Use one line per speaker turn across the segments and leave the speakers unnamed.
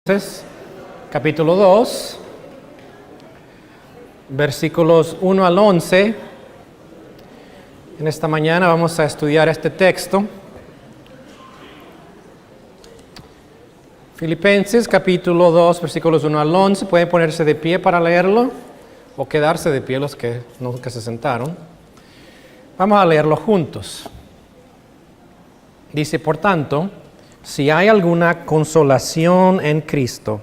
Entonces, capítulo 2, versículos 1 al 11. En esta mañana vamos a estudiar este texto. Filipenses, capítulo 2, versículos 1 al 11. Pueden ponerse de pie para leerlo o quedarse de pie los que nunca se sentaron. Vamos a leerlo juntos. Dice, por tanto, si hay alguna consolación en Cristo,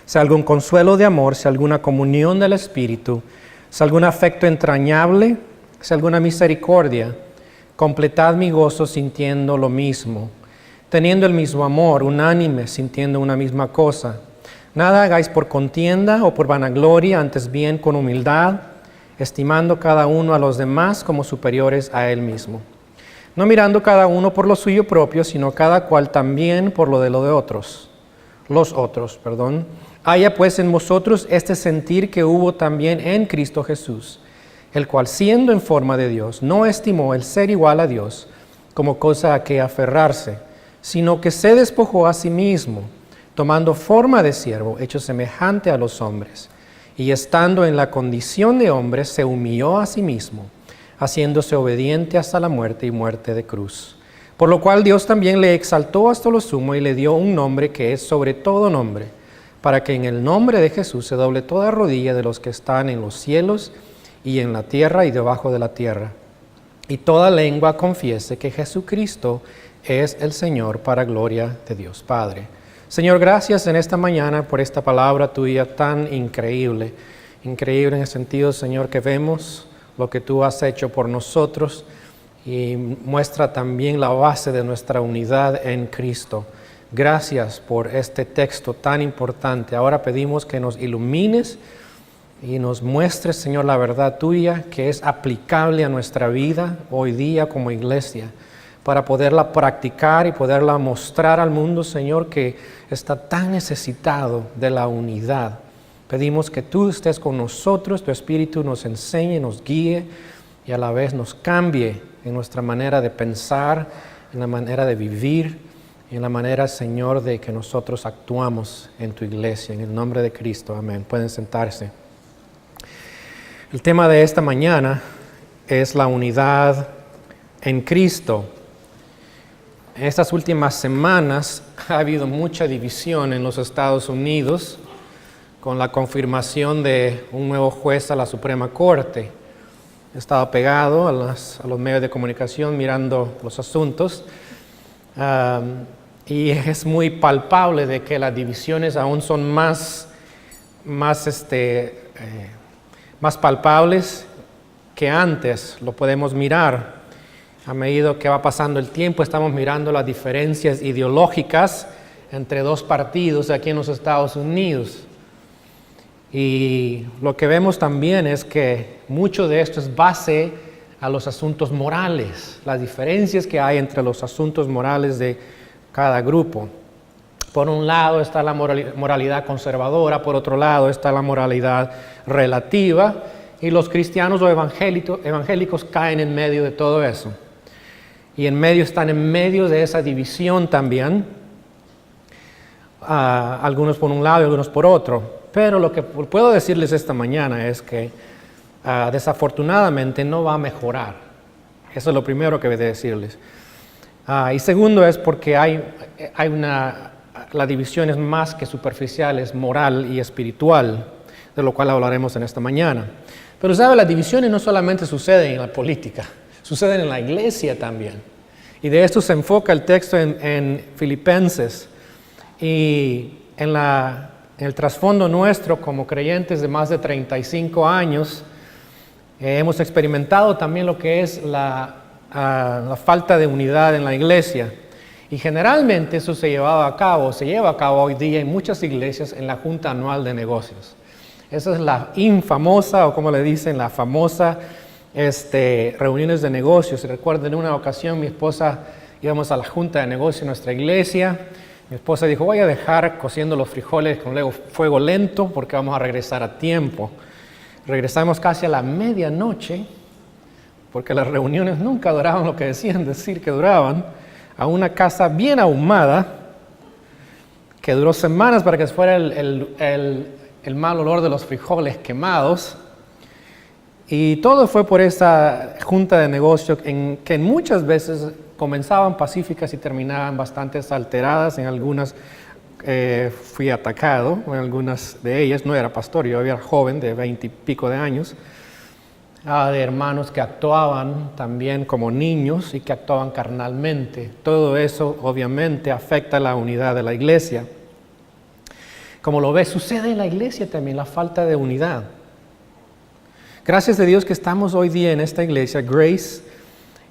si hay algún consuelo de amor, si hay alguna comunión del Espíritu, si hay algún afecto entrañable, si hay alguna misericordia, completad mi gozo sintiendo lo mismo, teniendo el mismo amor, unánime, sintiendo una misma cosa. Nada hagáis por contienda o por vanagloria, antes bien con humildad, estimando cada uno a los demás como superiores a él mismo. No mirando cada uno por lo suyo propio, sino cada cual también por lo de otros. Haya pues en vosotros este sentir que hubo también en Cristo Jesús, el cual siendo en forma de Dios, no estimó el ser igual a Dios como cosa a que aferrarse, sino que se despojó a sí mismo, tomando forma de siervo, hecho semejante a los hombres, y estando en la condición de hombre, se humilló a sí mismo, haciéndose obediente hasta la muerte y muerte de cruz. Por lo cual Dios también le exaltó hasta lo sumo y le dio un nombre que es sobre todo nombre, para que en el nombre de Jesús se doble toda rodilla de los que están en los cielos y en la tierra y debajo de la tierra, y toda lengua confiese que Jesucristo es el Señor, para gloria de Dios Padre. Señor, gracias en esta mañana por esta palabra tuya tan increíble. Increíble en el sentido, Señor, que vemos lo que tú has hecho por nosotros y muestra también la base de nuestra unidad en Cristo. Gracias por este texto tan importante. Ahora pedimos que nos ilumines y nos muestres, Señor, la verdad tuya que es aplicable a nuestra vida hoy día como iglesia, para poderla practicar y poderla mostrar al mundo, Señor, que está tan necesitado de la unidad. Pedimos que tú estés con nosotros, tu Espíritu nos enseñe, nos guíe y a la vez nos cambie en nuestra manera de pensar, en la manera de vivir y en la manera, Señor, de que nosotros actuamos en tu iglesia. En el nombre de Cristo, amén. Pueden sentarse. El tema de esta mañana es la unidad en Cristo. En estas últimas semanas ha habido mucha división en los Estados Unidos con la confirmación de un nuevo juez a la Suprema Corte. He estado pegado a los medios de comunicación mirando los asuntos y es muy palpable de que las divisiones aún son más palpables que antes. Lo podemos mirar. A medida que va pasando el tiempo, estamos mirando las diferencias ideológicas entre dos partidos aquí en los Estados Unidos. Y lo que vemos también es que mucho de esto es base a los asuntos morales, las diferencias que hay entre los asuntos morales de cada grupo. Por un lado está la moralidad conservadora, por otro lado está la moralidad relativa, y los cristianos o evangélicos caen en medio de todo eso. Y están en medio de esa división también, algunos por un lado y algunos por otro. Pero lo que puedo decirles esta mañana es que desafortunadamente no va a mejorar. Eso es lo primero que voy a decirles. Y segundo es porque la división es más que superficial, es moral y espiritual, de lo cual hablaremos en esta mañana. Pero sabe, las divisiones no solamente suceden en la política, suceden en la iglesia también. Y de esto se enfoca el texto en Filipenses. Y en el trasfondo nuestro como creyentes de más de 35 años, hemos experimentado también lo que es la falta de unidad en la iglesia. Y generalmente eso se lleva a cabo hoy día en muchas iglesias en la Junta Anual de Negocios. Esa es la infamosa, o como le dicen, la famosa reuniones de negocios. Recuerdo en una ocasión mi esposa, íbamos a la Junta de Negocios en nuestra iglesia. Mi esposa dijo, voy a dejar cociendo los frijoles con fuego lento porque vamos a regresar a tiempo. Regresamos casi a la medianoche, porque las reuniones nunca duraban lo que decían decir que duraban, a una casa bien ahumada, que que duró semanas para que se fuera el mal olor de los frijoles quemados. Y todo fue por esa junta de negocio que muchas veces comenzaban pacíficas y terminaban bastante alteradas. En algunas fui atacado, en algunas de ellas, no era pastor, yo era joven de 20 y pico de años, de hermanos que actuaban también como niños y que actuaban carnalmente. Todo eso obviamente afecta la unidad de la iglesia. Como lo ves, sucede en la iglesia también la falta de unidad. Gracias a Dios que estamos hoy día en esta iglesia, Grace,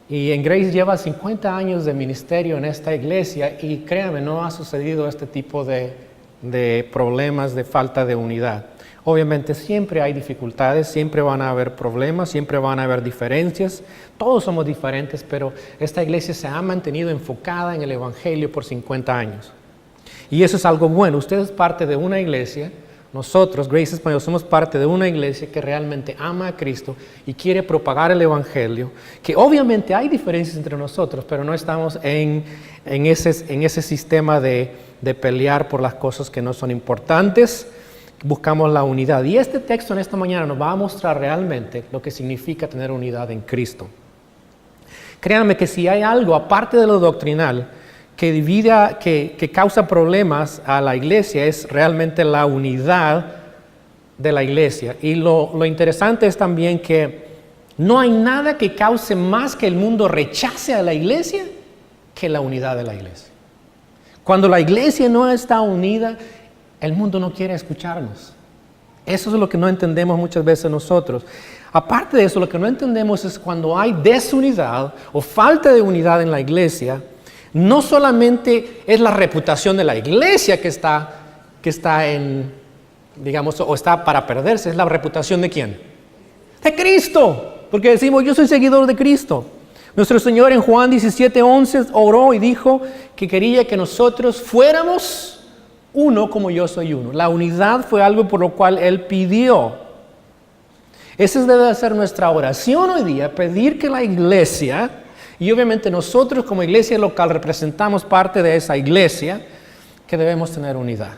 y en Grace lleva 50 años de ministerio en esta iglesia y créanme, no ha sucedido este tipo de problemas de falta de unidad. Obviamente siempre hay dificultades, siempre van a haber problemas, siempre van a haber diferencias, todos somos diferentes, pero esta iglesia se ha mantenido enfocada en el Evangelio por 50 años. Y eso es algo bueno. Usted es parte de una iglesia. Nosotros, Grace Español, somos parte de una iglesia que realmente ama a Cristo y quiere propagar el Evangelio, que obviamente hay diferencias entre nosotros, pero no estamos en ese sistema de pelear por las cosas que no son importantes. Buscamos la unidad. Y este texto en esta mañana nos va a mostrar realmente lo que significa tener unidad en Cristo. Créanme que si hay algo, aparte de lo doctrinal, que causa problemas a la iglesia es realmente la unidad de la iglesia. Y lo interesante es también que no hay nada que cause más que el mundo rechace a la iglesia que la unidad de la iglesia. Cuando la iglesia no está unida, el mundo no quiere escucharnos. Eso es lo que no entendemos muchas veces nosotros. Aparte de eso, lo que no entendemos es cuando hay desunidad o falta de unidad en la iglesia. No solamente es la reputación de la iglesia que está en, digamos, o está para perderse, es la reputación ¿de quién? De Cristo, porque decimos, yo soy seguidor de Cristo. Nuestro Señor en Juan 17:11 oró y dijo que quería que nosotros fuéramos uno como yo soy uno. La unidad fue algo por lo cual Él pidió. Esa debe ser nuestra oración hoy día, pedir que la iglesia... Y obviamente nosotros como iglesia local representamos parte de esa iglesia que debemos tener unidad.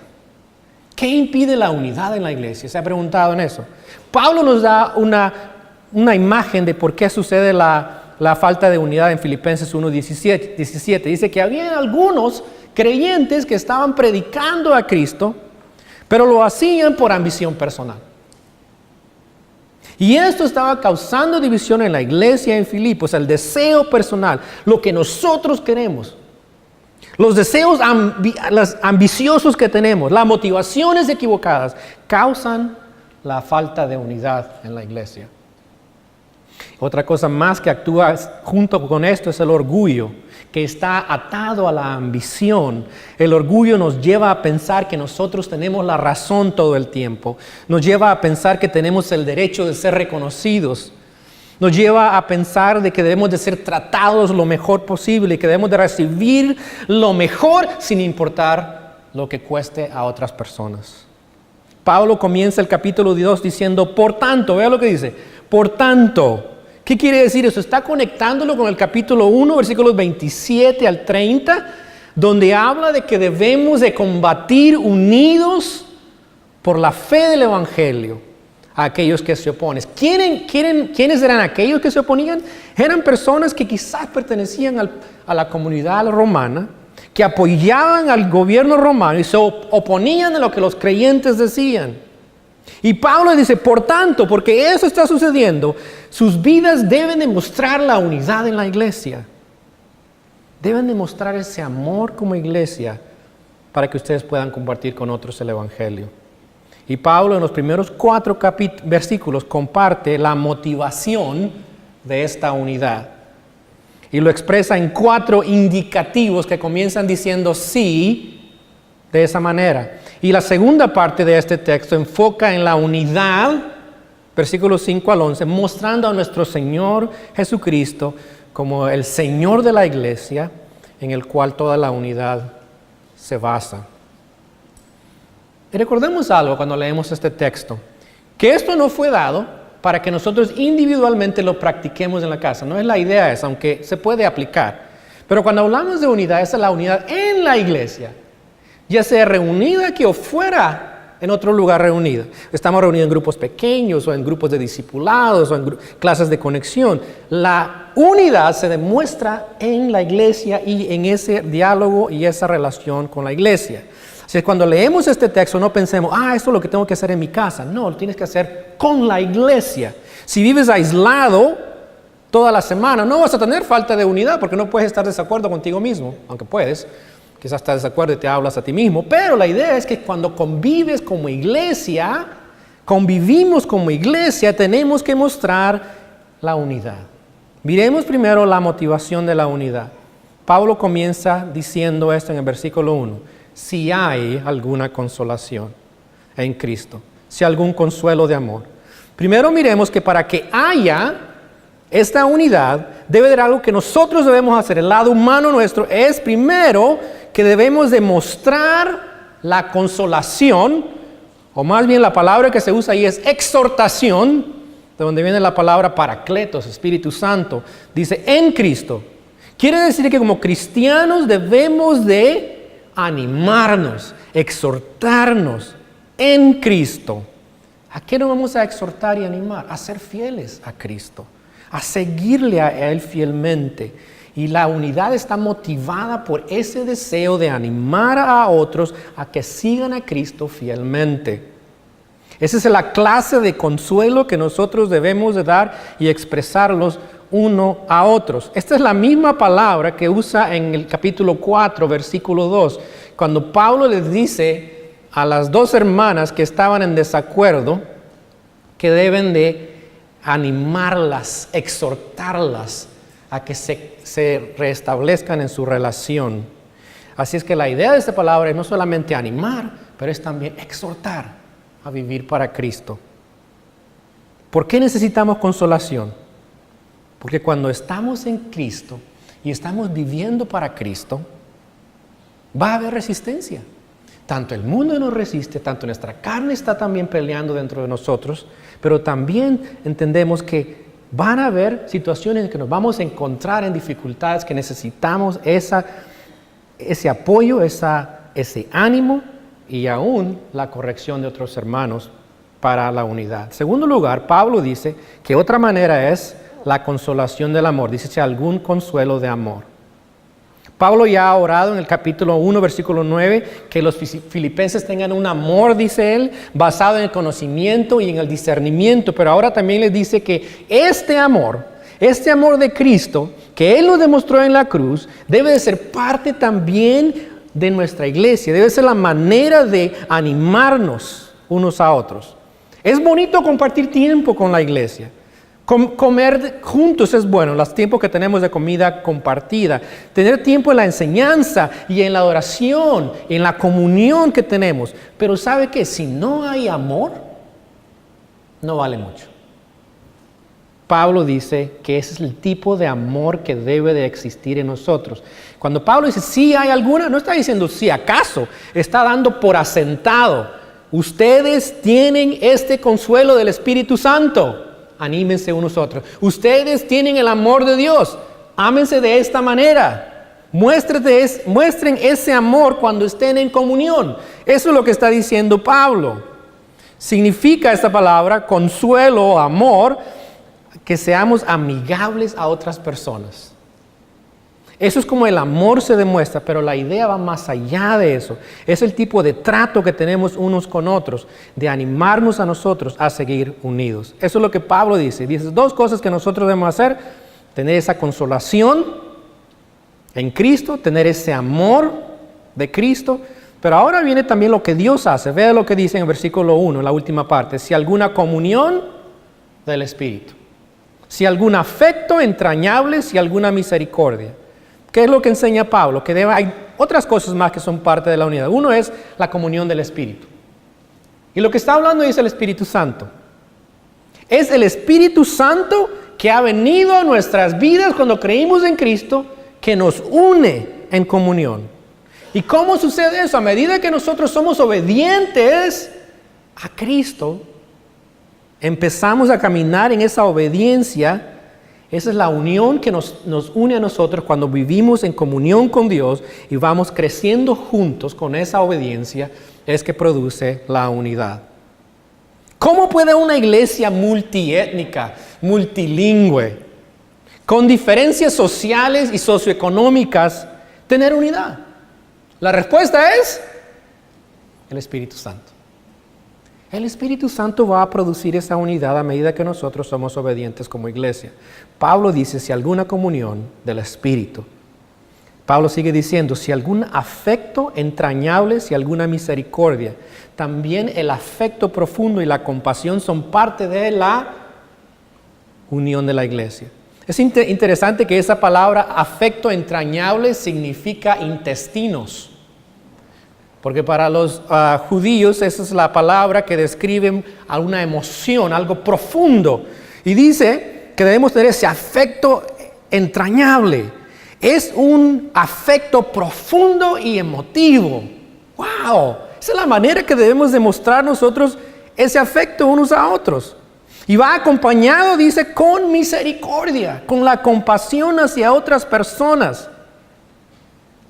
¿Qué impide la unidad en la iglesia? ¿Se ha preguntado en eso? Pablo nos da una imagen de por qué sucede la falta de unidad en Filipenses 1:17. Dice que había algunos creyentes que estaban predicando a Cristo, pero lo hacían por ambición personal. Y esto estaba causando división en la iglesia en Filipos, el deseo personal, lo que nosotros queremos, los deseos ambiciosos que tenemos, las motivaciones equivocadas, causan la falta de unidad en la iglesia. Otra cosa más que actúa junto con esto es el orgullo, que está atado a la ambición. El orgullo nos lleva a pensar que nosotros tenemos la razón todo el tiempo. Nos lleva a pensar que tenemos el derecho de ser reconocidos. Nos lleva a pensar de que debemos de ser tratados lo mejor posible y que debemos de recibir lo mejor sin importar lo que cueste a otras personas. Pablo comienza el capítulo 2 diciendo, por tanto, vea lo que dice, por tanto. ¿Qué quiere decir eso? Está conectándolo con el capítulo 1, versículos 27 al 30, donde habla de que debemos de combatir unidos por la fe del Evangelio a aquellos que se oponen. ¿Quiénes eran aquellos que se oponían? Eran personas que quizás pertenecían a la comunidad romana, que apoyaban al gobierno romano y se oponían a lo que los creyentes decían. Y Pablo dice, por tanto, porque eso está sucediendo, sus vidas deben demostrar la unidad en la iglesia. Deben demostrar ese amor como iglesia para que ustedes puedan compartir con otros el Evangelio. Y Pablo en los primeros 4 versículos comparte la motivación de esta unidad. Y lo expresa en 4 indicativos que comienzan diciendo sí, de esa manera. Y la segunda parte de este texto enfoca en la unidad, versículos 5 al 11, mostrando a nuestro Señor Jesucristo como el Señor de la iglesia, en el cual toda la unidad se basa. Y recordemos algo cuando leemos este texto, que esto no fue dado para que nosotros individualmente lo practiquemos en la casa. No es la idea esa, aunque se puede aplicar. Pero cuando hablamos de unidad, esa es la unidad en la iglesia. ya sea reunida aquí o fuera en otro lugar reunida. Estamos reunidos en grupos pequeños o en grupos de discipulados o en clases de conexión. La unidad se demuestra en la iglesia y en ese diálogo y esa relación con la iglesia. Así que cuando leemos este texto no pensemos, esto es lo que tengo que hacer en mi casa. No, lo tienes que hacer con la iglesia. Si vives aislado toda la semana, no vas a tener falta de unidad porque no puedes estar de desacuerdo contigo mismo, aunque puedes. Quizás estás de desacuerdo y te hablas a ti mismo, pero la idea es que cuando convivimos como iglesia, tenemos que mostrar la unidad. Miremos primero la motivación de la unidad. Pablo comienza diciendo esto en el versículo 1. Si hay alguna consolación en Cristo, si hay algún consuelo de amor. Primero miremos que para que haya esta unidad, debe de haber algo que nosotros debemos hacer. El lado humano nuestro es primero que debemos demostrar la consolación, o más bien la palabra que se usa ahí es exhortación, de donde viene la palabra Paracletos, Espíritu Santo. Dice, en Cristo. Quiere decir que como cristianos debemos de animarnos, exhortarnos en Cristo. ¿A qué nos vamos a exhortar y animar? A ser fieles a Cristo, a seguirle a Él fielmente. Y la unidad está motivada por ese deseo de animar a otros a que sigan a Cristo fielmente. Esa es la clase de consuelo que nosotros debemos de dar y expresarlos uno a otros. Esta es la misma palabra que usa en el capítulo 4, versículo 2, cuando Pablo les dice a las dos hermanas que estaban en desacuerdo que deben de animarlas, exhortarlas a que se restablezcan en su relación. Así es que la idea de esta palabra es no solamente animar, pero es también exhortar a vivir para Cristo. ¿Por qué necesitamos consolación? Porque cuando estamos en Cristo y estamos viviendo para Cristo, va a haber resistencia. Tanto el mundo nos resiste, tanto nuestra carne está también peleando dentro de nosotros, pero también entendemos que van a haber situaciones en que nos vamos a encontrar en dificultades, que necesitamos ese apoyo, ese ánimo y aún la corrección de otros hermanos para la unidad. En segundo lugar, Pablo dice que otra manera es la consolación del amor. Dice algún consuelo de amor. Pablo ya ha orado en el capítulo 1, versículo 9, que los filipenses tengan un amor, dice él, basado en el conocimiento y en el discernimiento, pero ahora también les dice que este amor de Cristo, que Él nos demostró en la cruz, debe de ser parte también de nuestra iglesia, debe ser la manera de animarnos unos a otros. Es bonito compartir tiempo con la iglesia. Comer juntos es bueno, los tiempos que tenemos de comida compartida. Tener tiempo en la enseñanza y en la adoración, en la comunión que tenemos. Pero ¿sabe qué? Si no hay amor, no vale mucho. Pablo dice que ese es el tipo de amor que debe de existir en nosotros. Cuando Pablo dice sí hay alguna, no está diciendo sí acaso, está dando por asentado. Ustedes tienen este consuelo del Espíritu Santo. Anímense unos a otros. Ustedes tienen el amor de Dios. Ámense de esta manera. Muestren ese amor cuando estén en comunión. Eso es lo que está diciendo Pablo. Significa esta palabra, consuelo, amor, que seamos amigables a otras personas. Eso es como el amor se demuestra, pero la idea va más allá de eso. Es el tipo de trato que tenemos unos con otros, de animarnos a nosotros a seguir unidos. Eso es lo que Pablo dice. Dice dos cosas que nosotros debemos hacer: tener esa consolación en Cristo, tener ese amor de Cristo, pero ahora viene también lo que Dios hace. Vea lo que dice en el versículo 1, en la última parte. Si alguna comunión del Espíritu, si algún afecto entrañable, si alguna misericordia. ¿Qué es lo que enseña Pablo? Que hay otras cosas más que son parte de la unidad. Uno es la comunión del Espíritu. Y lo que está hablando es el Espíritu Santo. Es el Espíritu Santo que ha venido a nuestras vidas cuando creímos en Cristo, que nos une en comunión. ¿Y cómo sucede eso? A medida que nosotros somos obedientes a Cristo, empezamos a caminar en esa obediencia Esa es la unión que nos une a nosotros cuando vivimos en comunión con Dios y vamos creciendo juntos con esa obediencia, es que produce la unidad. ¿Cómo puede una iglesia multiétnica, multilingüe, con diferencias sociales y socioeconómicas, tener unidad? La respuesta es el Espíritu Santo. El Espíritu Santo va a producir esa unidad a medida que nosotros somos obedientes como iglesia. Pablo dice, si alguna comunión del Espíritu. Pablo sigue diciendo, si algún afecto entrañable, si alguna misericordia. También el afecto profundo y la compasión son parte de la unión de la iglesia. Es interesante que esa palabra afecto entrañable significa intestinos. Porque para los judíos esa es la palabra que describe alguna emoción, algo profundo. Y dice que debemos tener ese afecto entrañable. Es un afecto profundo y emotivo. ¡Wow! Esa es la manera que debemos demostrar nosotros ese afecto unos a otros. Y va acompañado, dice, con misericordia, con la compasión hacia otras personas.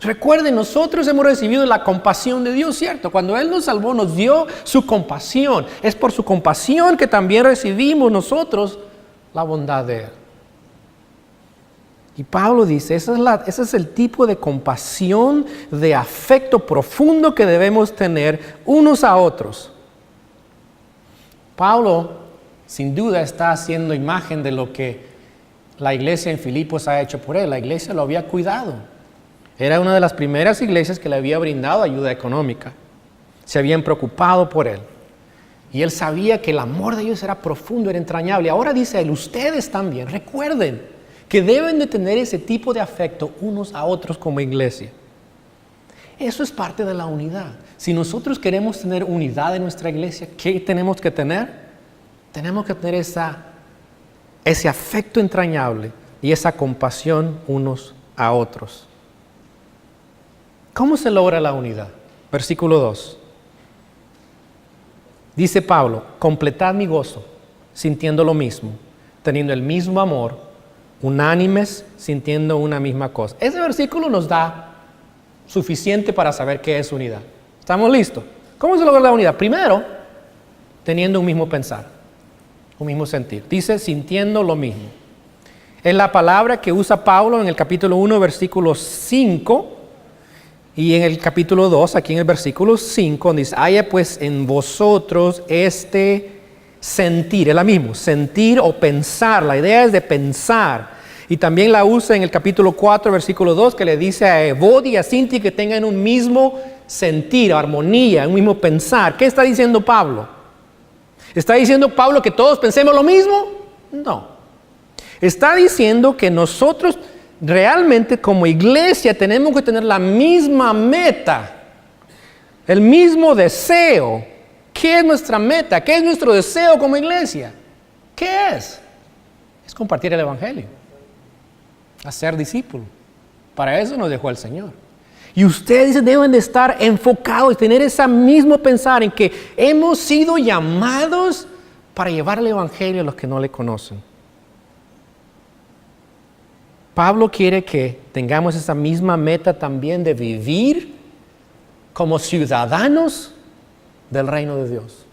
Recuerden, nosotros hemos recibido la compasión de Dios, ¿cierto? Cuando Él nos salvó, nos dio su compasión. Es por su compasión que también recibimos nosotros la bondad de Él. Y Pablo dice, ese es el tipo de compasión, de afecto profundo que debemos tener unos a otros. Pablo, sin duda, está haciendo imagen de lo que la iglesia en Filipos ha hecho por él. La iglesia lo había cuidado. Era una de las primeras iglesias que le había brindado ayuda económica. Se habían preocupado por él. Y él sabía que el amor de ellos era profundo, era entrañable. Ahora dice él, ustedes también, recuerden que deben de tener ese tipo de afecto unos a otros como iglesia. Eso es parte de la unidad. Si nosotros queremos tener unidad en nuestra iglesia, ¿qué tenemos que tener? Tenemos que tener ese afecto entrañable y esa compasión unos a otros. ¿Cómo se logra la unidad? Versículo 2. Dice Pablo, completad mi gozo, sintiendo lo mismo, teniendo el mismo amor, unánimes, sintiendo una misma cosa. Ese versículo nos da suficiente para saber qué es unidad. ¿Estamos listos? ¿Cómo se logra la unidad? Primero, teniendo un mismo pensar, un mismo sentir. Dice, sintiendo lo mismo. Es la palabra que usa Pablo en el capítulo 1, versículo 5, y en el capítulo 2, aquí en el versículo 5, dice, haya pues en vosotros este sentir, es la misma, sentir o pensar, la idea es de pensar. Y también la usa en el capítulo 4, versículo 2, que le dice a Evodia y a Sinti que tengan un mismo sentir, armonía, un mismo pensar. ¿Qué está diciendo Pablo? ¿Está diciendo Pablo que todos pensemos lo mismo? No. Está diciendo que nosotros realmente como iglesia tenemos que tener la misma meta, el mismo deseo. ¿Qué es nuestra meta? ¿Qué es nuestro deseo como iglesia? ¿Qué es? Es compartir el Evangelio, hacer discípulos. Para eso nos dejó el Señor. Y ustedes deben de estar enfocados y tener ese mismo pensar en que hemos sido llamados para llevar el Evangelio a los que no le conocen. Pablo quiere que tengamos esa misma meta también de vivir como ciudadanos del reino de Dios.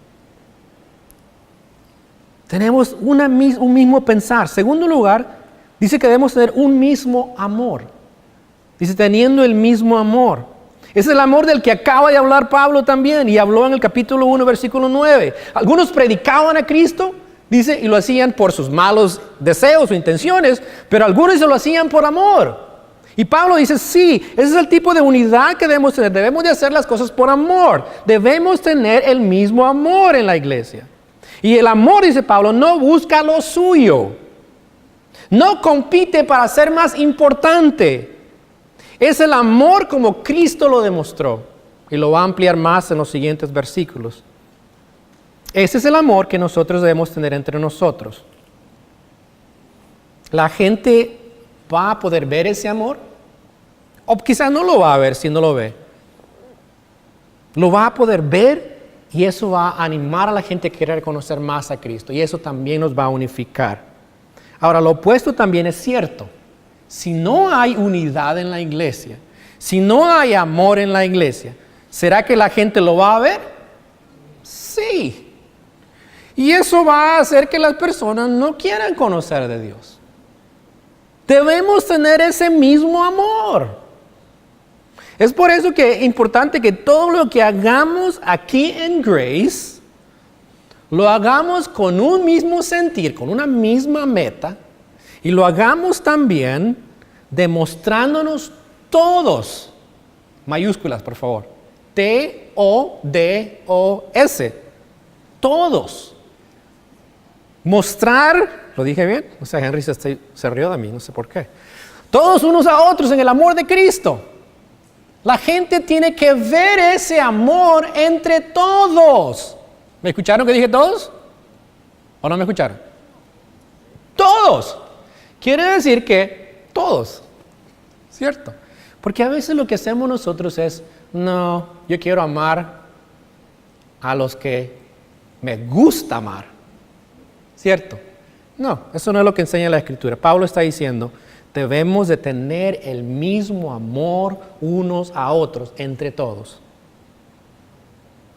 Tenemos un mismo pensar. Segundo lugar, dice que debemos tener un mismo amor. Dice, teniendo el mismo amor. Es el amor del que acaba de hablar Pablo también, y habló en el capítulo 1, versículo 9. Algunos predicaban a Cristo, dice, y lo hacían por sus malos deseos o intenciones, pero algunos lo hacían por amor. Y Pablo dice, sí, ese es el tipo de unidad que debemos tener. Debemos de hacer las cosas por amor. Debemos tener el mismo amor en la iglesia. Y el amor, dice Pablo, no busca lo suyo. No compite para ser más importante. Es el amor como Cristo lo demostró. Y lo va a ampliar más en los siguientes versículos. Ese es el amor que nosotros debemos tener entre nosotros. La gente va a poder ver ese amor, o quizás no lo va a ver si no lo ve. Lo va a poder ver y eso va a animar a la gente a querer conocer más a Cristo, y eso también nos va a unificar. Ahora, lo opuesto también es cierto. Si no hay unidad en la iglesia, si no hay amor en la iglesia, ¿será que la gente lo va a ver? Sí. Y eso va a hacer que las personas no quieran conocer de Dios. Debemos tener ese mismo amor. Es por eso que es importante que todo lo que hagamos aquí en Grace, lo hagamos con un mismo sentir, con una misma meta, y lo hagamos también demostrándonos todos, mayúsculas por favor, T-O-D-O-S, todos. Mostrar, ¿lo dije bien? O sea, Henry se rió de mí, no sé por qué. Todos unos a otros en el amor de Cristo. La gente tiene que ver ese amor entre todos. ¿Me escucharon que dije todos? ¿O no me escucharon? Todos. Quiere decir que todos. ¿Cierto? Porque a veces lo que hacemos nosotros es, no, yo quiero amar a los que me gusta amar. ¿Cierto? No, eso no es lo que enseña la Escritura. Pablo está diciendo, debemos de tener el mismo amor unos a otros entre todos.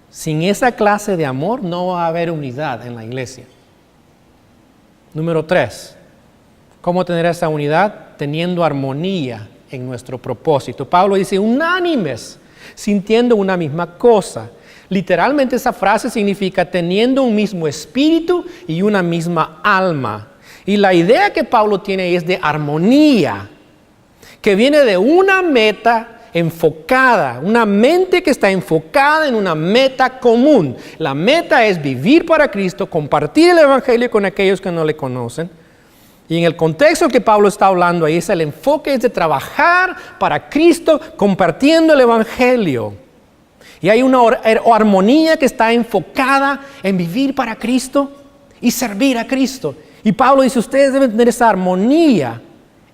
Sin esa clase de amor no va a haber unidad en la iglesia. Número 3. ¿Cómo tener esa unidad? Teniendo armonía en nuestro propósito. Pablo dice, unánimes, sintiendo una misma cosa. Literalmente esa frase significa teniendo un mismo espíritu y una misma alma. Y la idea que Pablo tiene es de armonía, que viene de una meta enfocada, una mente que está enfocada en una meta común. La meta es vivir para Cristo, compartir el Evangelio con aquellos que no le conocen. Y en el contexto que Pablo está hablando ahí, el enfoque es de trabajar para Cristo, compartiendo el Evangelio. Y hay una armonía que está enfocada en vivir para Cristo y servir a Cristo. Y Pablo dice, ustedes deben tener esa armonía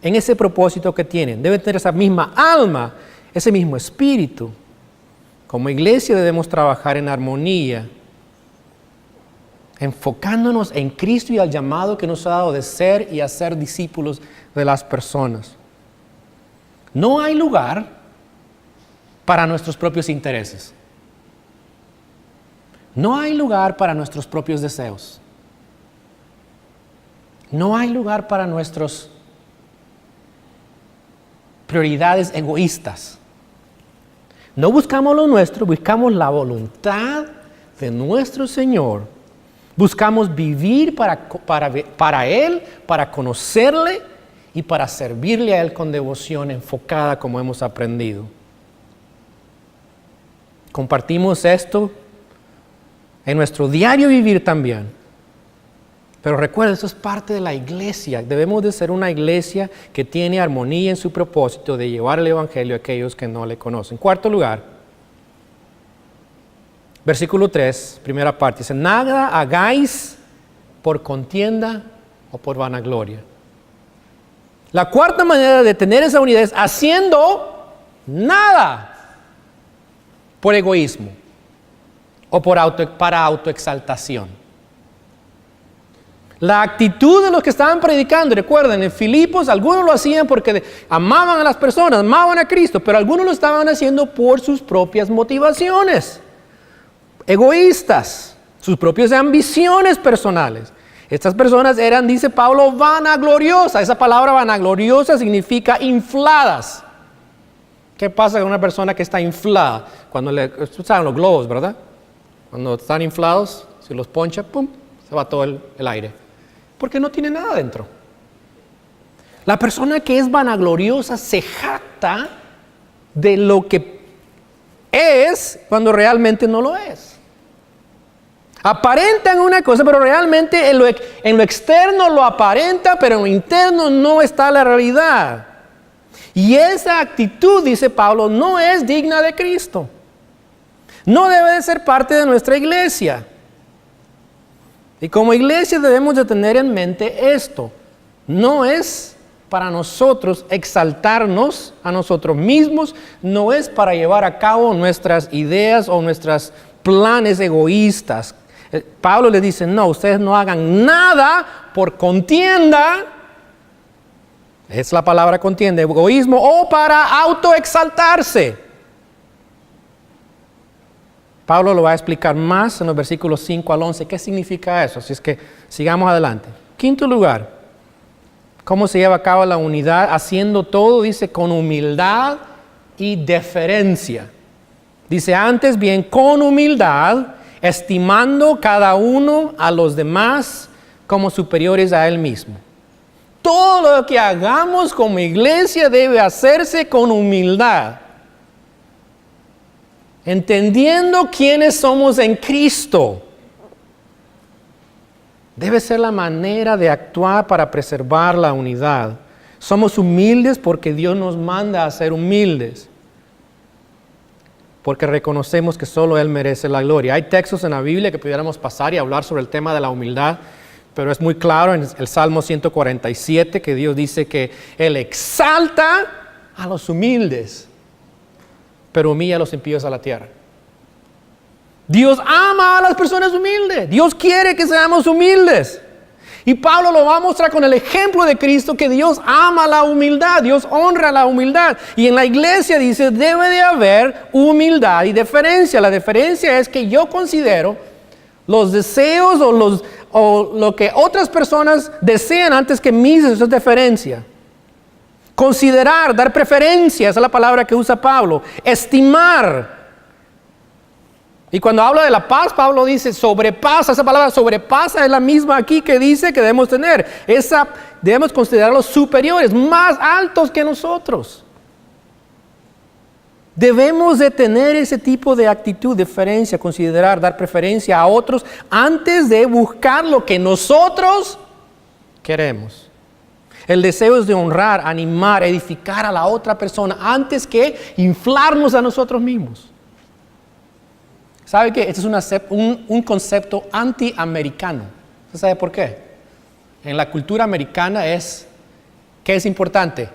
en ese propósito que tienen. Deben tener esa misma alma, ese mismo espíritu. Como iglesia debemos trabajar en armonía, enfocándonos en Cristo y al llamado que nos ha dado de ser y hacer discípulos de las personas. No hay lugar para nuestros propios intereses. No hay lugar para nuestros propios deseos. No hay lugar para nuestras prioridades egoístas. No buscamos lo nuestro, buscamos la voluntad de nuestro Señor. Buscamos vivir para Él, para conocerle y para servirle a Él con devoción enfocada como hemos aprendido. Compartimos esto en nuestro diario vivir también. Pero recuerda, eso es parte de la iglesia. Debemos de ser una iglesia que tiene armonía en su propósito de llevar el Evangelio a aquellos que no le conocen. Cuarto lugar, versículo 3, primera parte, dice, nada hagáis por contienda o por vanagloria. La cuarta manera de tener esa unidad es haciendo nada por egoísmo o para autoexaltación. La actitud de los que estaban predicando, recuerden, en Filipos algunos lo hacían porque amaban a las personas, amaban a Cristo, pero algunos lo estaban haciendo por sus propias motivaciones, egoístas, sus propias ambiciones personales. Estas personas eran, dice Pablo, vanagloriosas. Esa palabra vanagloriosa significa infladas. ¿Qué pasa con una persona que está inflada? Cuando saben los globos, ¿verdad? Cuando están inflados, si los poncha, ¡pum!, se va todo el aire. Porque no tiene nada dentro. La persona que es vanagloriosa se jacta de lo que es cuando realmente no lo es. Aparentan una cosa, pero realmente en lo externo lo aparenta, pero en lo interno no está la realidad. Y esa actitud, dice Pablo, no es digna de Cristo. No debe de ser parte de nuestra iglesia. Y como iglesia debemos de tener en mente esto. No es para nosotros exaltarnos a nosotros mismos, no es para llevar a cabo nuestras ideas o nuestros planes egoístas. Pablo le dice, no, ustedes no hagan nada por contienda Es la palabra contienda, egoísmo o para autoexaltarse. Pablo lo va a explicar más en los versículos 5 al 11. ¿Qué significa eso? Así es que sigamos adelante. Quinto lugar, ¿cómo se lleva a cabo la unidad? Haciendo todo, dice, con humildad y deferencia. Dice, antes bien, con humildad, estimando cada uno a los demás como superiores a él mismo. Todo lo que hagamos como iglesia debe hacerse con humildad, entendiendo quiénes somos en Cristo. Debe ser la manera de actuar para preservar la unidad. Somos humildes porque Dios nos manda a ser humildes, porque reconocemos que solo Él merece la gloria. Hay textos en la Biblia que pudiéramos pasar y hablar sobre el tema de la humildad, pero es muy claro en el Salmo 147 que Dios dice que Él exalta a los humildes, pero humilla a los impíos a la tierra. Dios ama a las personas humildes. Dios quiere que seamos humildes. Y Pablo lo va a mostrar con el ejemplo de Cristo, que Dios ama la humildad, Dios honra la humildad. Y en la iglesia dice, debe de haber humildad y deferencia. La deferencia es que yo considero los deseos o lo que otras personas desean antes que mis, eso es deferencia. Considerar, dar preferencia, esa es la palabra que usa Pablo. Estimar. Y cuando habla de la paz, Pablo dice sobrepasa. Esa palabra sobrepasa es la misma aquí que dice que debemos tener. Debemos considerarlos superiores, más altos que nosotros. Debemos de tener ese tipo de actitud, deferencia, considerar, dar preferencia a otros antes de buscar lo que nosotros queremos. El deseo es de honrar, animar, edificar a la otra persona antes que inflarnos a nosotros mismos. ¿Sabe qué? Este es un concepto antiamericano. ¿Usted sabe por qué? En la cultura americana ¿qué es importante?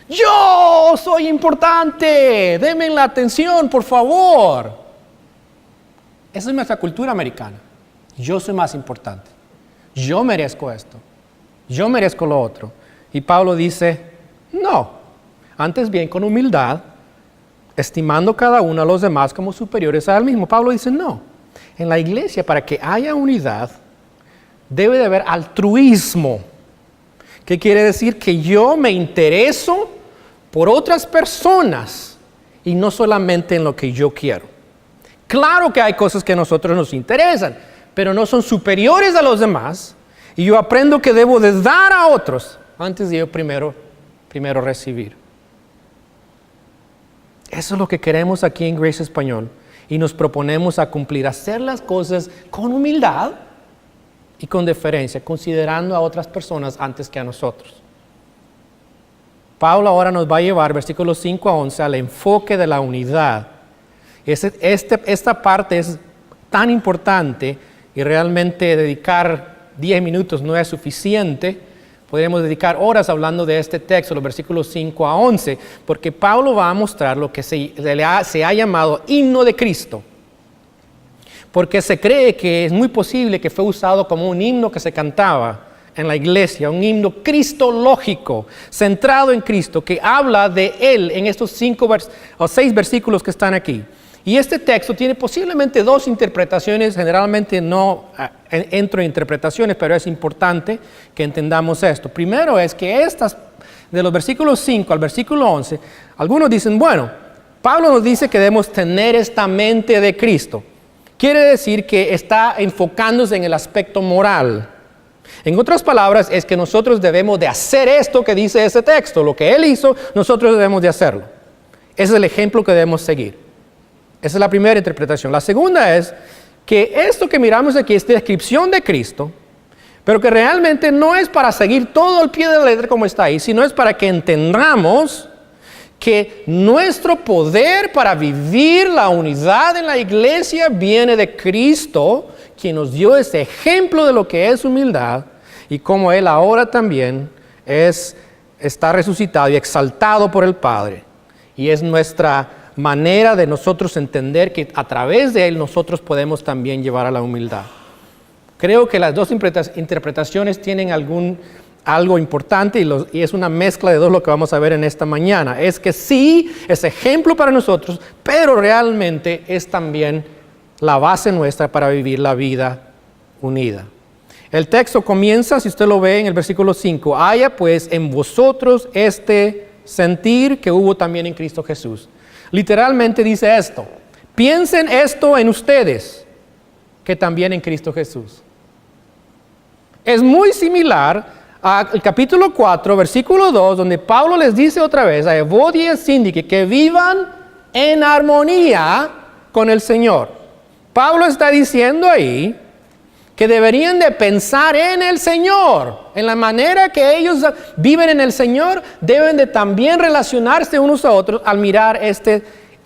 Yo soy importante, denme la atención, por favor. Esa es nuestra cultura americana. Yo soy más importante. Yo merezco esto. Yo merezco lo otro. Y Pablo dice, no. Antes bien, con humildad, estimando cada uno a los demás como superiores a él mismo. Pablo dice, no. En la iglesia, para que haya unidad, debe de haber altruismo. ¿Qué quiere decir? Que yo me intereso por otras personas y no solamente en lo que yo quiero. Claro que hay cosas que a nosotros nos interesan, pero no son superiores a los demás, y yo aprendo que debo de dar a otros antes de yo primero recibir. Eso es lo que queremos aquí en Grace Español, y nos proponemos a cumplir, hacer las cosas con humildad y con deferencia, considerando a otras personas antes que a nosotros. Pablo ahora nos va a llevar, versículos 5 a 11, al enfoque de la unidad. Esta parte es tan importante, y realmente dedicar 10 minutos no es suficiente. Podríamos dedicar horas hablando de este texto, los versículos 5 a 11, porque Pablo va a mostrar lo que se ha llamado himno de Cristo. Porque se cree que es muy posible que fue usado como un himno que se cantaba en la iglesia, un himno cristológico, centrado en Cristo, que habla de Él en estos 6 versículos que están aquí. Y este texto tiene posiblemente 2 interpretaciones. Generalmente no entro en interpretaciones, pero es importante que entendamos esto. Primero es que de los versículos 5 al versículo 11, algunos dicen, bueno, Pablo nos dice que debemos tener esta mente de Cristo. Quiere decir que está enfocándose en el aspecto moral. En otras palabras, es que nosotros debemos de hacer esto que dice ese texto. Lo que Él hizo, nosotros debemos de hacerlo. Ese es el ejemplo que debemos seguir. Esa es la primera interpretación. La segunda es que esto que miramos aquí es descripción de Cristo, pero que realmente no es para seguir todo al pie de la letra como está ahí, sino es para que entendamos que nuestro poder para vivir la unidad en la iglesia viene de Cristo, quien nos dio ese ejemplo de lo que es humildad, y como Él ahora también está resucitado y exaltado por el Padre. Y es nuestra manera de nosotros entender que a través de Él nosotros podemos también llevar a la humildad. Creo que las 2 interpretaciones tienen algo importante y es una mezcla de dos lo que vamos a ver en esta mañana. Es que sí, es ejemplo para nosotros, pero realmente es también la base nuestra para vivir la vida unida. El texto comienza, si usted lo ve en el versículo 5, haya pues en vosotros este sentir que hubo también en Cristo Jesús. Literalmente dice esto: piensen esto en ustedes, que también en Cristo Jesús. Es muy similar al capítulo 4, versículo 2, donde Pablo les dice otra vez a Evodia y a Síndique que vivan en armonía con el Señor. Pablo está diciendo ahí que deberían de pensar en el Señor, en la manera que ellos viven en el Señor, deben de también relacionarse unos a otros al mirar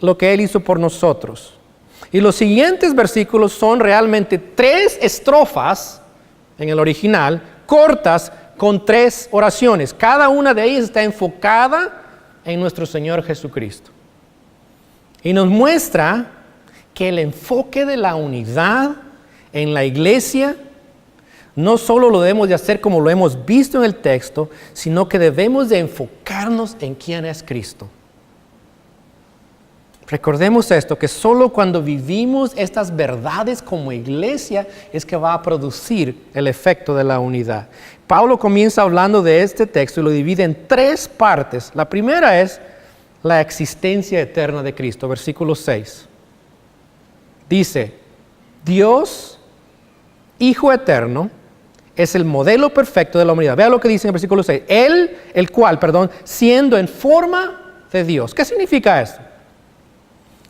lo que Él hizo por nosotros. Y los siguientes versículos son realmente 3 estrofas en el original, cortas, con 3 oraciones. Cada una de ellas está enfocada en nuestro Señor Jesucristo. Y nos muestra que el enfoque de la unidad en la iglesia no solo lo debemos de hacer como lo hemos visto en el texto, sino que debemos de enfocarnos en quién es Cristo. Recordemos esto, que solo cuando vivimos estas verdades como iglesia es que va a producir el efecto de la unidad. Pablo comienza hablando de este texto y lo divide en 3 partes. La primera es la existencia eterna de Cristo, versículo 6. Dice, Dios, Hijo eterno, es el modelo perfecto de la humanidad. Vea lo que dice en el versículo 6. El cual, siendo en forma de Dios. ¿Qué significa esto?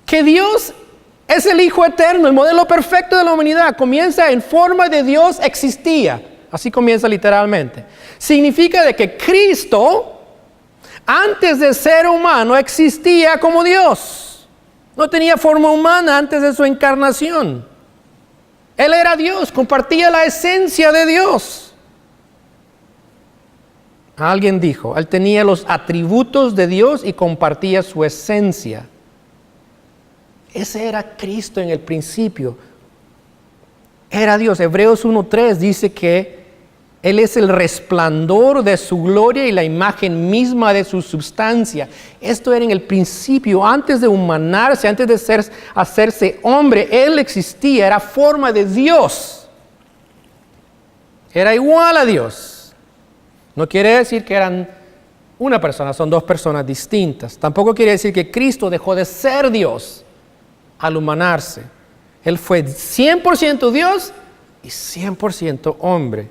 Que Dios es el Hijo eterno, el modelo perfecto de la humanidad. Comienza en forma de Dios, existía. Así comienza literalmente. Significa de que Cristo, antes de ser humano, existía como Dios. No tenía forma humana antes de su encarnación. Él era Dios, compartía la esencia de Dios. Alguien dijo, Él tenía los atributos de Dios y compartía su esencia. Ese era Cristo en el principio. Era Dios. Hebreos 1:3 dice que Él es el resplandor de su gloria y la imagen misma de su substancia. Esto era en el principio, antes de humanarse, antes de hacerse hombre. Él existía, era forma de Dios. Era igual a Dios. No quiere decir que eran una persona, son 2 personas distintas. Tampoco quiere decir que Cristo dejó de ser Dios al humanarse. Él fue 100% Dios y 100% hombre.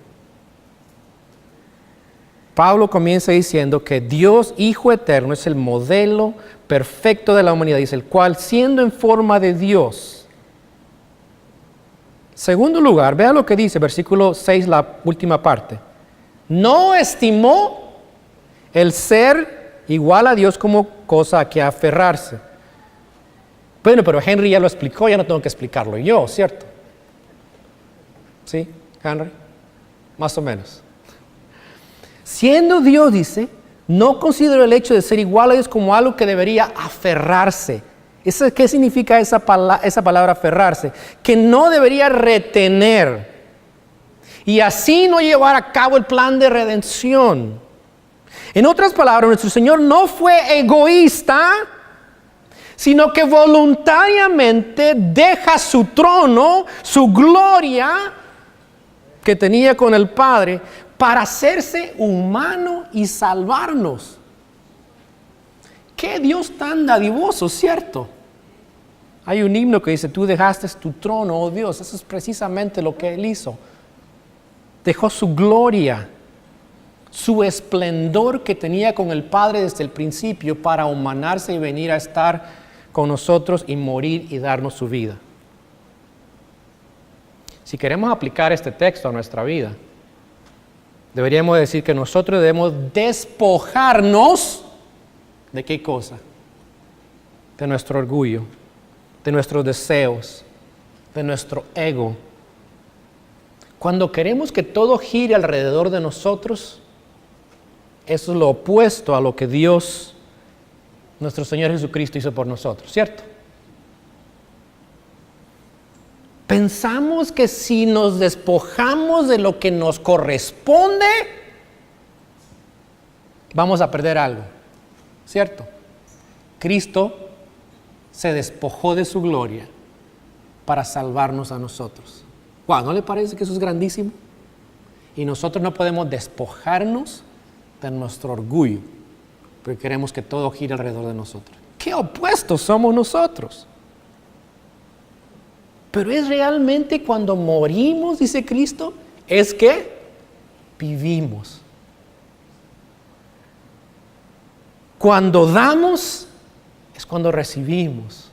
Pablo comienza diciendo que Dios, Hijo eterno, es el modelo perfecto de la humanidad, dice, el cual siendo en forma de Dios. Segundo lugar, vea lo que dice, versículo 6, la última parte. No estimó el ser igual a Dios como cosa a que aferrarse. Bueno, pero Henry ya lo explicó, ya no tengo que explicarlo yo, ¿cierto? ¿Sí, Henry? Más o menos. Siendo Dios, dice, no considero el hecho de ser igual a Dios como algo que debería aferrarse. ¿Qué significa esa palabra aferrarse? Que no debería retener y así no llevar a cabo el plan de redención. En otras palabras, nuestro Señor no fue egoísta, sino que voluntariamente deja su trono, su gloria que tenía con el Padre, para hacerse humano y salvarnos. ¡Qué Dios tan dadivoso!, ¿cierto? Hay un himno que dice, tú dejaste tu trono, oh Dios. Eso es precisamente lo que Él hizo. Dejó su gloria, su esplendor que tenía con el Padre desde el principio para humanarse y venir a estar con nosotros y morir y darnos su vida. Si queremos aplicar este texto a nuestra vida, deberíamos decir que nosotros debemos despojarnos ¿de qué cosa? De nuestro orgullo, de nuestros deseos, de nuestro ego. Cuando queremos que todo gire alrededor de nosotros, eso es lo opuesto a lo que Dios, nuestro Señor Jesucristo, hizo por nosotros, ¿cierto? Pensamos que si nos despojamos de lo que nos corresponde, vamos a perder algo, ¿cierto? Cristo se despojó de su gloria para salvarnos a nosotros. Wow, ¿no le parece que eso es grandísimo? Y nosotros no podemos despojarnos de nuestro orgullo, porque queremos que todo gire alrededor de nosotros. ¡Qué opuestos somos nosotros! Pero es realmente cuando morimos, dice Cristo, es que vivimos. Cuando damos, es cuando recibimos.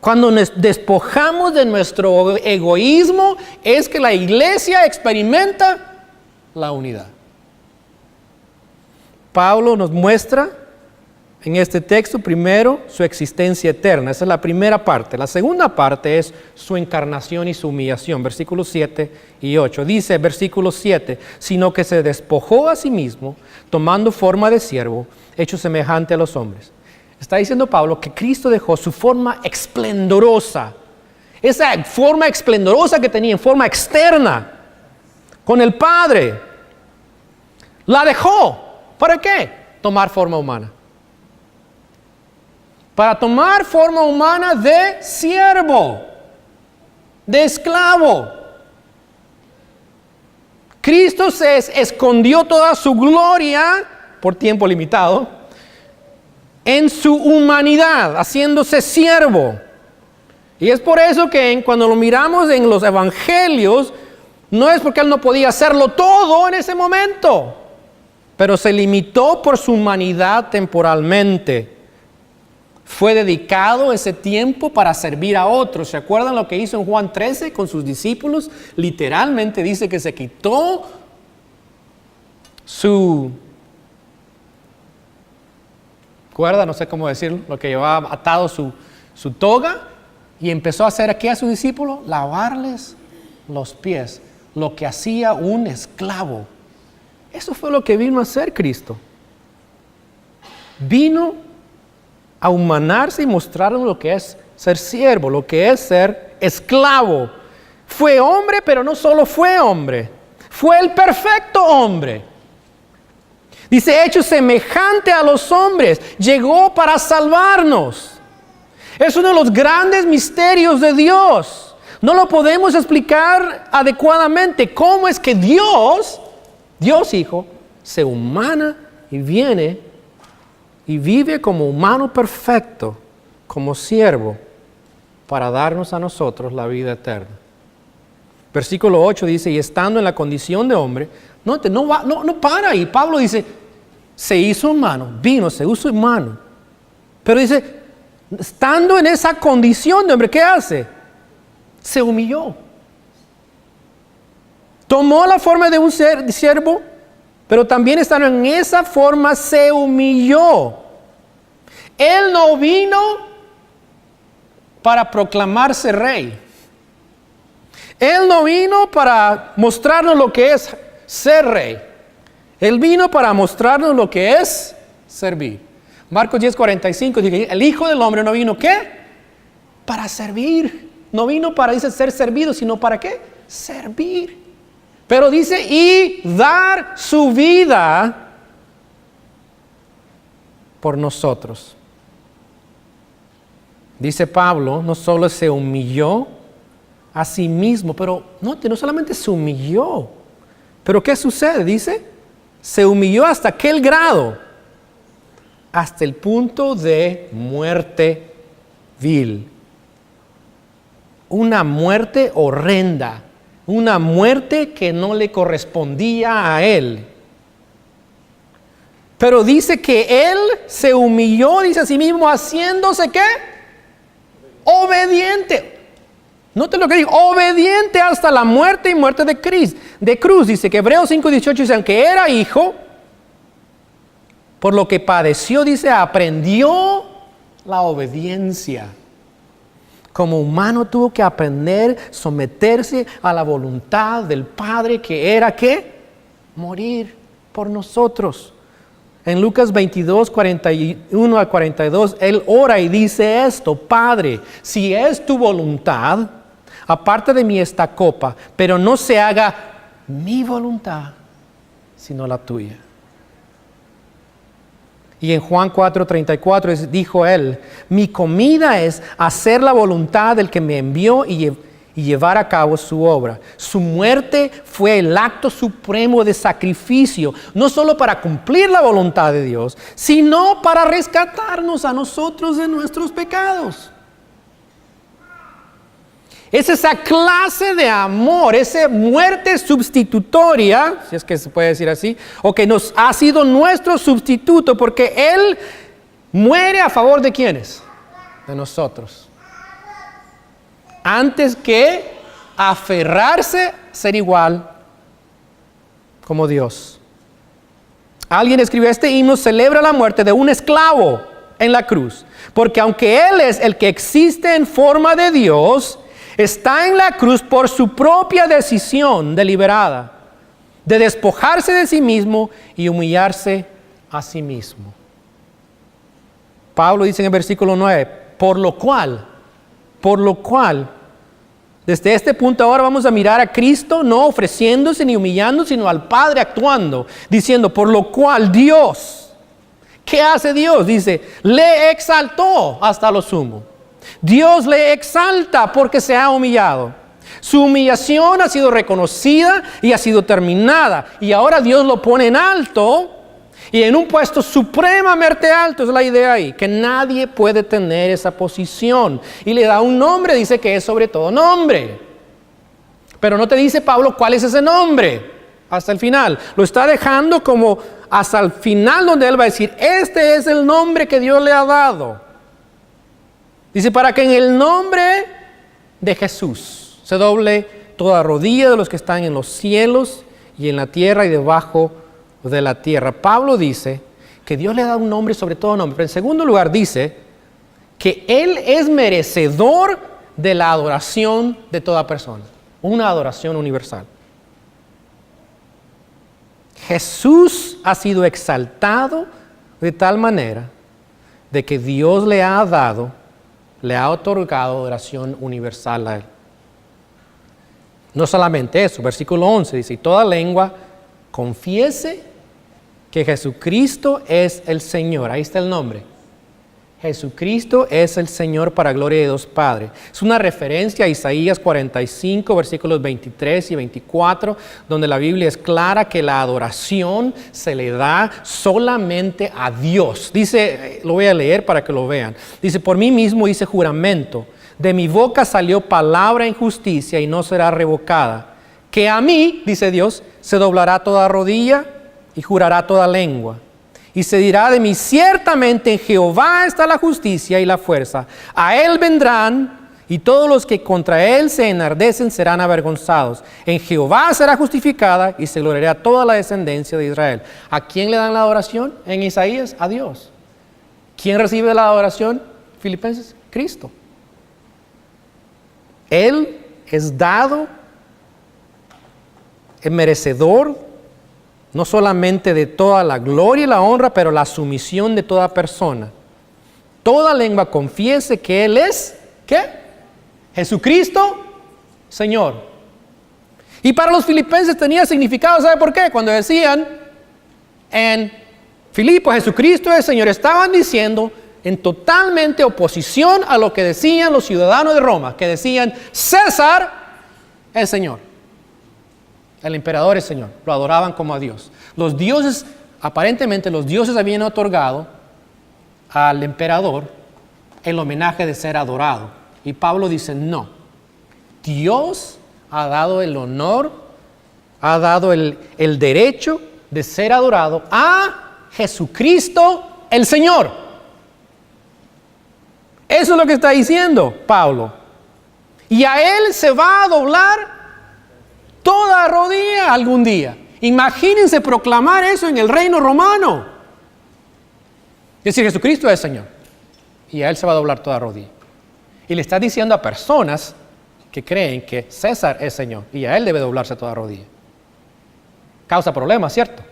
Cuando nos despojamos de nuestro egoísmo, es que la iglesia experimenta la unidad. Pablo nos muestra en este texto primero su existencia eterna. Esa es la primera parte. La segunda parte es su encarnación y su humillación. Versículos 7 y 8. Dice versículo 7, sino que se despojó a sí mismo, tomando forma de siervo, hecho semejante a los hombres. Está diciendo Pablo que Cristo dejó su forma esplendorosa. Esa forma esplendorosa que tenía en forma externa con el Padre. La dejó. ¿Para qué? Tomar forma humana. Para tomar forma humana de siervo, de esclavo. Cristo se escondió toda su gloria, por tiempo limitado, en su humanidad, haciéndose siervo. Y es por eso que cuando lo miramos en los evangelios, no es porque Él no podía hacerlo todo en ese momento, pero se limitó por su humanidad temporalmente. Fue dedicado ese tiempo para servir a otros. ¿Se acuerdan lo que hizo en Juan 13 con sus discípulos? Literalmente dice que se quitó su cuerda, no sé cómo decirlo, lo que llevaba atado su toga, y empezó a hacer aquí a sus discípulos, lavarles los pies, lo que hacía un esclavo. Eso fue lo que vino a hacer Cristo. Vino a humanarse y mostrarnos lo que es ser siervo, lo que es ser esclavo. Fue hombre, pero no solo fue hombre, fue el perfecto hombre. Dice, hecho semejante a los hombres, llegó para salvarnos. Es uno de los grandes misterios de Dios. No lo podemos explicar adecuadamente. ¿Cómo es que Dios Hijo, se humana y viene y vive como humano perfecto, como siervo, para darnos a nosotros la vida eterna? Versículo 8 dice, y estando en la condición de hombre, no para ahí. Pablo dice, se hizo humano, se hizo humano. Pero dice, estando en esa condición de hombre, ¿qué hace? Se humilló. Tomó la forma de un siervo, pero también estando en esa forma se humilló. Él no vino para proclamarse rey. Él no vino para mostrarnos lo que es ser rey. Él vino para mostrarnos lo que es servir. Marcos 10:45 dice, el Hijo del Hombre no vino, ¿qué? Para servir. No vino para, dice, ser servido, sino para ¿qué? Servir. Pero dice, y dar su vida por nosotros. Dice Pablo, no solo se humilló a sí mismo, pero no solamente se humilló. Pero ¿qué sucede? Dice, se humilló hasta aquel grado, hasta el punto de muerte vil. Una muerte horrenda. Una muerte que no le correspondía a Él. Pero dice que Él se humilló, dice a sí mismo, haciéndose ¿qué? Obediente. Note lo que dijo, obediente hasta la muerte y muerte de cruz. Dice que Hebreos 5:18 dice, aunque era hijo, por lo que padeció, dice, aprendió la obediencia. Como humano tuvo que aprender, someterse a la voluntad del Padre, que era ¿qué? Morir por nosotros. En Lucas 22:41 al 42, Él ora y dice esto, Padre, si es tu voluntad, aparte de mí esta copa, pero no se haga mi voluntad, sino la tuya. Y en Juan 4:34 dijo él, mi comida es hacer la voluntad del que me envió y llevar a cabo su obra. Su muerte fue el acto supremo de sacrificio, no solo para cumplir la voluntad de Dios, sino para rescatarnos a nosotros de nuestros pecados. Es esa clase de amor, esa muerte sustitutoria, si es que se puede decir así, o que nos ha sido nuestro sustituto, porque Él muere a favor de ¿quiénes? De nosotros. Antes que aferrarse, ser igual como Dios. Alguien escribió, este himno celebra la muerte de un esclavo en la cruz, porque aunque Él es el que existe en forma de Dios, está en la cruz por su propia decisión deliberada de despojarse de sí mismo y humillarse a sí mismo. Pablo dice en el versículo 9, por lo cual, desde este punto ahora vamos a mirar a Cristo no ofreciéndose ni humillando, sino al Padre actuando, diciendo, por lo cual Dios, ¿qué hace Dios? Dice, le exaltó hasta lo sumo. Dios le exalta porque se ha humillado. Su humillación ha sido reconocida y ha sido terminada. Y ahora Dios lo pone en alto y en un puesto supremamente alto. Es la idea ahí, que nadie puede tener esa posición. Y le da un nombre, dice que es sobre todo nombre. Pero no te dice Pablo cuál es ese nombre hasta el final. Lo está dejando como hasta el final donde él va a decir, este es el nombre que Dios le ha dado. Dice, para que en el nombre de Jesús se doble toda rodilla de los que están en los cielos y en la tierra y debajo de la tierra. Pablo dice que Dios le da un nombre sobre todo nombre. Pero en segundo lugar dice que Él es merecedor de la adoración de toda persona. Una adoración universal. Jesús ha sido exaltado de tal manera de que Dios le ha otorgado adoración universal a Él. No solamente eso, versículo 11 dice, y toda lengua confiese que Jesucristo es el Señor. Ahí está el nombre. Jesucristo es el Señor para gloria de Dios Padre. Es una referencia a Isaías 45, versículos 23 y 24, donde la Biblia es clara que la adoración se le da solamente a Dios. Dice, lo voy a leer para que lo vean. Dice, por mí mismo hice juramento, de mi boca salió palabra en justicia y no será revocada. Que a mí, dice Dios, se doblará toda rodilla y jurará toda lengua. Y se dirá de mí, ciertamente en Jehová está la justicia y la fuerza. A Él vendrán y todos los que contra Él se enardecen serán avergonzados. En Jehová será justificada y se gloriará toda la descendencia de Israel. ¿A quién le dan la adoración? En Isaías, a Dios. ¿Quién recibe la adoración? Filipenses, Cristo. Él es dado, es merecedor no solamente de toda la gloria y la honra, pero la sumisión de toda persona. Toda lengua confiese que Él es, ¿qué? Jesucristo, Señor. Y para los filipenses tenía significado, ¿sabe por qué? Cuando decían en Filipo, Jesucristo es Señor, estaban diciendo en totalmente oposición a lo que decían los ciudadanos de Roma, que decían, César es Señor. El emperador es Señor, lo adoraban como a Dios. Los dioses, aparentemente los dioses habían otorgado al emperador el homenaje de ser adorado. Y Pablo dice, no, Dios ha dado el honor, ha dado el derecho de ser adorado a Jesucristo el Señor. Eso es lo que está diciendo Pablo. Y a Él se va a doblar toda rodilla algún día. Imagínense proclamar eso en el reino romano. Es decir, Jesucristo es Señor. Y a Él se va a doblar toda rodilla. Y le está diciendo a personas que creen que César es Señor. Y a Él debe doblarse toda rodilla. Causa problemas, ¿cierto?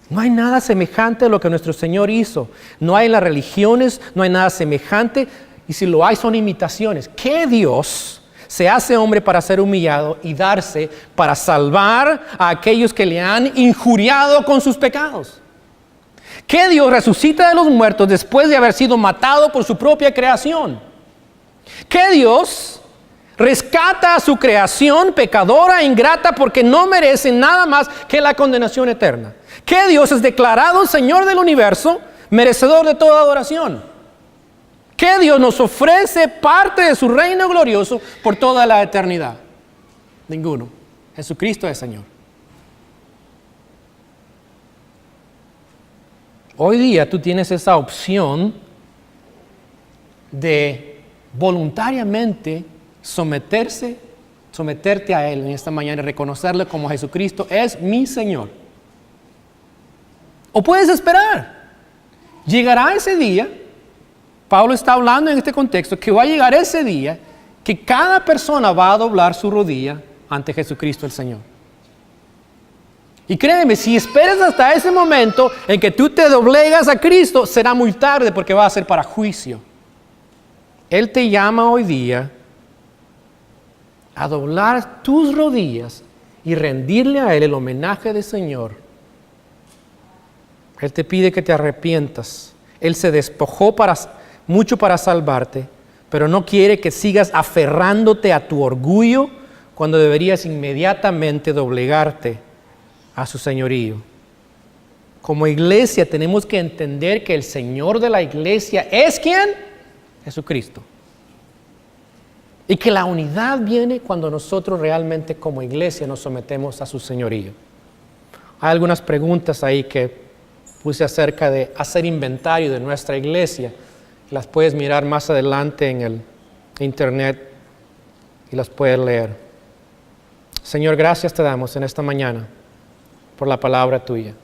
No hay nada semejante a lo que nuestro Señor hizo. No hay en las religiones, no hay nada semejante. Y si lo hay, son imitaciones. ¿Qué Dios se hace hombre para ser humillado y darse para salvar a aquellos que le han injuriado con sus pecados? ¿Qué Dios resucita de los muertos después de haber sido matado por su propia creación? ¿Qué Dios rescata a su creación pecadora e ingrata porque no merece nada más que la condenación eterna? ¿Qué Dios es declarado Señor del universo, merecedor de toda adoración? ¿Qué Dios nos ofrece parte de su reino glorioso por toda la eternidad? Ninguno. Jesucristo es Señor. Hoy día tú tienes esa opción de voluntariamente someterte a Él en esta mañana y reconocerle como Jesucristo es mi Señor. O puedes esperar. Llegará ese día, Pablo está hablando en este contexto, que va a llegar ese día que cada persona va a doblar su rodilla ante Jesucristo el Señor. Y créeme, si esperas hasta ese momento en que tú te doblegas a Cristo, será muy tarde porque va a ser para juicio. Él te llama hoy día a doblar tus rodillas y rendirle a Él el homenaje de Señor. Él te pide que te arrepientas. Él se despojó mucho para salvarte, pero no quiere que sigas aferrándote a tu orgullo cuando deberías inmediatamente doblegarte a su señorío. Como iglesia tenemos que entender que el Señor de la iglesia es ¿quién? Jesucristo. Y que la unidad viene cuando nosotros realmente como iglesia nos sometemos a su señorío. Hay algunas preguntas ahí que puse acerca de hacer inventario de nuestra iglesia. Las puedes mirar más adelante en el internet y las puedes leer. Señor, gracias te damos en esta mañana por la palabra tuya.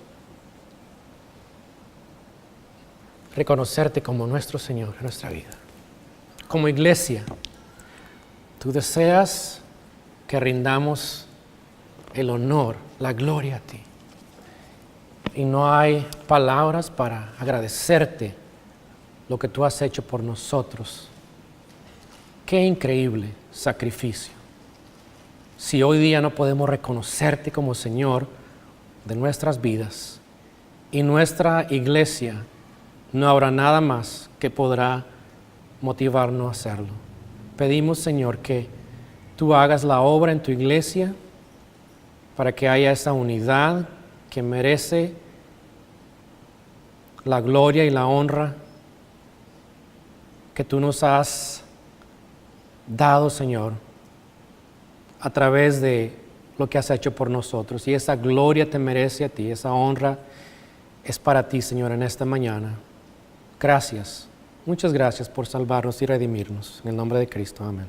Reconocerte como nuestro Señor en nuestra vida. Como iglesia, tú deseas que rindamos el honor, la gloria a ti. Y no hay palabras para agradecerte lo que tú has hecho por nosotros. Qué increíble sacrificio. Si hoy día no podemos reconocerte como Señor de nuestras vidas y nuestra iglesia, no habrá nada más que podrá motivarnos a hacerlo. Pedimos, Señor, que tú hagas la obra en tu iglesia para que haya esa unidad que merece la gloria y la honra que tú nos has dado, Señor, a través de lo que has hecho por nosotros. Y esa gloria te merece a ti, esa honra es para ti, Señor, en esta mañana. Gracias, muchas gracias por salvarnos y redimirnos. En el nombre de Cristo, amén.